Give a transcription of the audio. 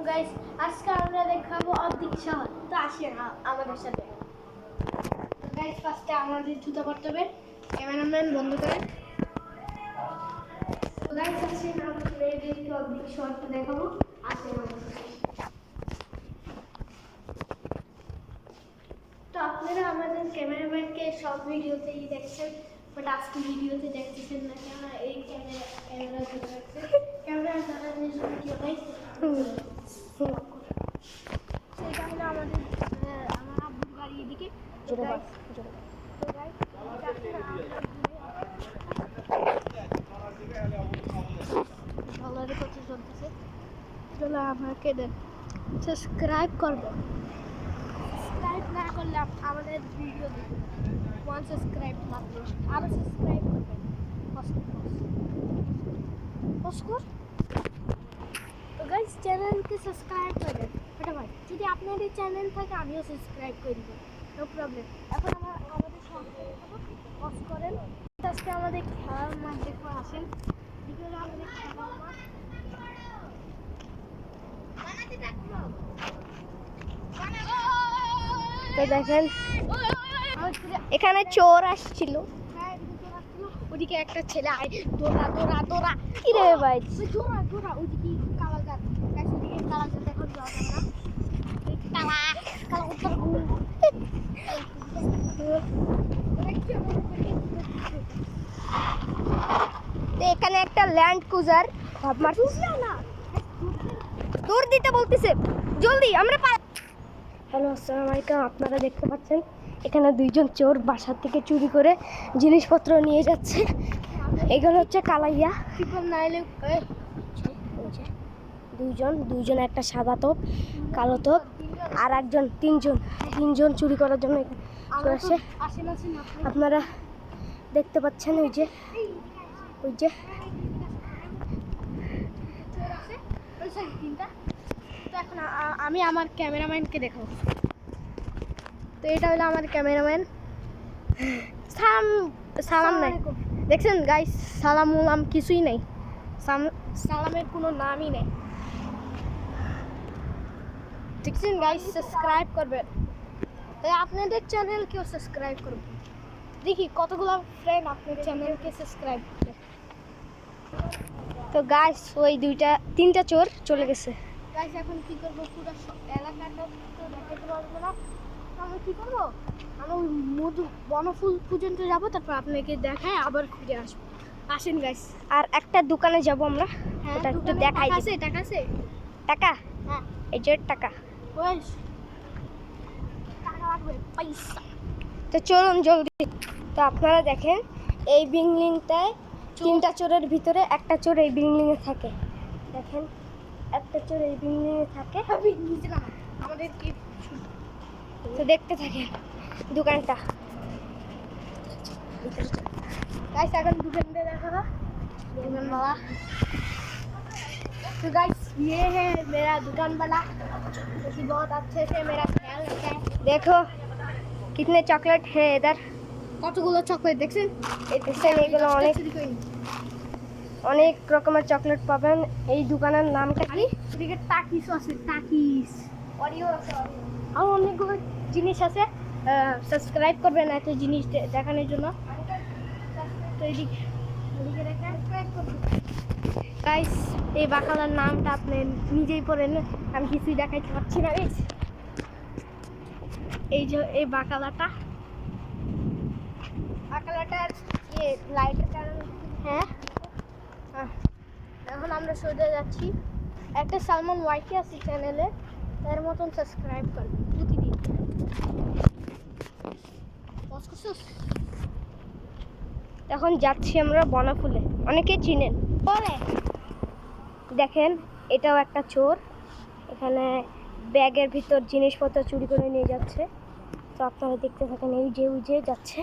Guys, আজকে আমরা দেখাবো অর্ধেক শহর। তো আসেন আমাদের সাথে। তো গাইস, ফার্স্টে আমাদের জুতা পরতে হবে। ক্যামেরাম্যান বন্ধ করেন। তো গাইস, আসেন আমরা আপনাদেরকে অর্ধেক শহরটা দেখাবো। আসেন আমাদের সাথে। তো আপনারা আমাদের ক্যামেরাম্যানকে সব ভিডিওতেই দেখছেন, বাট আজকে ভিডিওতে দেখতেছেন না কেন? এই ক্যামেরা ধরে রাখছে। ক্যামেরা চালানোর জন্য কি হয়? সেটা হলো আমার আব্বুর গাড়ি এদিকে। ডলারে কত চলতেছে? ডলার আমাকে দেন, সাবস্ক্রাইব করবেন। সাবস্ক্রাইব না করলে আমাদের ভিডিও দেখুন। 1 সাবস্ক্রাইব মাত্র, আরও সাবস্ক্রাইব করবেন। কসকর তো গাইস, চ্যানেলকে সাবস্ক্রাইব করবেন ফটাফট। যদি আপনাদের চ্যানেল থাকে আমিও সাবস্ক্রাইব করে দেবো, নো প্রবলেম। এখন আমাদের সঙ্গে পজ করেন। আজকে আমাদের খেলার মাঠ দেখো, আসেন বিকেলে আমাদের খেলার মাঠ। তো দেখেন এখানে চোর আসছিল, ওদিকে একটা ছেলে আয় দৌড়া দৌড়া দৌড়া। কি রে ভাই? দৌড়া দৌড়া, ওদিকে কালার গাছ, ওদিকে কালার গাছ এখন যাওয়া যাবে না। কালা উত্তর তো এখানে একটা ল্যান্ড ক্রুজার না দূর দিতে বলতেছে, জলদি আমরা হ্যালো, আসসালামু আলাইকুম। আপনারা দেখতে পাচ্ছেন এখানে দুইজন চোর বাসা থেকে চুরি করে জিনিসপত্র নিয়ে যাচ্ছে। এগুলো হচ্ছে কালাইয়া। দুইজন একটা সাদা তোপ, কালো তোপ, আর একজন তিনজন চুরি করার জন্য চলে আসে। আপনারা দেখতে পাচ্ছেন ওই যে তো এখন আমি আমার ক্যামেরাম্যানকে দেখাবো। তো এটা হলো আমার ক্যামেরাম্যান। সালাম নাই, দেখছেন গাইস, সালাম উলাম কিছুই নেই, সালামের কোনো নামই নেই। দেখছেন গাইস, সাবস্ক্রাইব করবেন। তাই আপনাদের চ্যানেলকেও সাবস্ক্রাইব করবেন। দেখি কতগুলো ফ্রেন্ড আপনার চ্যানেলকে সাবস্ক্রাইব করে। তো গাইস, ওই তিনটা চোর চলে গেছে। গাইস, এখন কি করবো? পুরো এলাকাটা তো দেখাতে পারবো না। আমি কি করবো? আমি বনফুল পর্যন্ত যাবো, তারপর আপনাকে দেখায় আবার ঘুরে আসবো। আসেন গাইস। আর একটা দোকানে যাব আমরা, ওটা একটু দেখাই। টাকা আছে? টাকা? হ্যাঁ, এই যে টাকা। টাকা লাগবে, পয়সা। তো চলুন জলদি। তো আপনারা দেখেন এই বিল্ডিংটায় তিনটা চোরের ভিতরে একটা চোর এই বিল্ডিংয়ে থাকে। দেখেন একটা চোর এই বিল্ডিংয়ে থাকে। আমাদের কি? তো দেখতে থাকেন দোকানটা। गाइस, अगर दुकान पे देखा था दुकान वाला। तो गाइस, ये है मेरा दुकान वाला, जो कि बहुत अच्छे से मेरा ख्याल रखता है। देखो कितने चॉकलेट है इधर। কতগুলো চকলেট দেখছেন? দেখছেন এগুলো অনেক রকমের চকলেট পাবেন। এই দোকানের নামটা কি? এদিকে টাকিস আছে, টাকিস অরিও আছে, আর অনেকগুলো জিনিস আছে। সাবস্ক্রাইব করবেন এত জিনিস দেখানোর জন্য। তো এদিকে গাইস, এই বাকালার নামটা আপনি নিজেই পড়েন, আমি কিছুই দেখাইতে পারছি না। এই যে এই বাকালাটার লাইটের কারণে। হ্যাঁ, এখন আমরা সোজা যাচ্ছি। একটা সালমান ওয়াইটি আছে চ্যানেলে, তার মতন সাবস্ক্রাইব করবেন প্রতিদিন। এখন যাচ্ছি আমরা বনফুলে, অনেকেই চিনেন বলে। দেখেন এটাও একটা চোর, এখানে ব্যাগের ভিতর জিনিসপত্র চুরি করে নিয়ে যাচ্ছে। তো আপনারা দেখতে থাকেন, এই যে যাচ্ছে।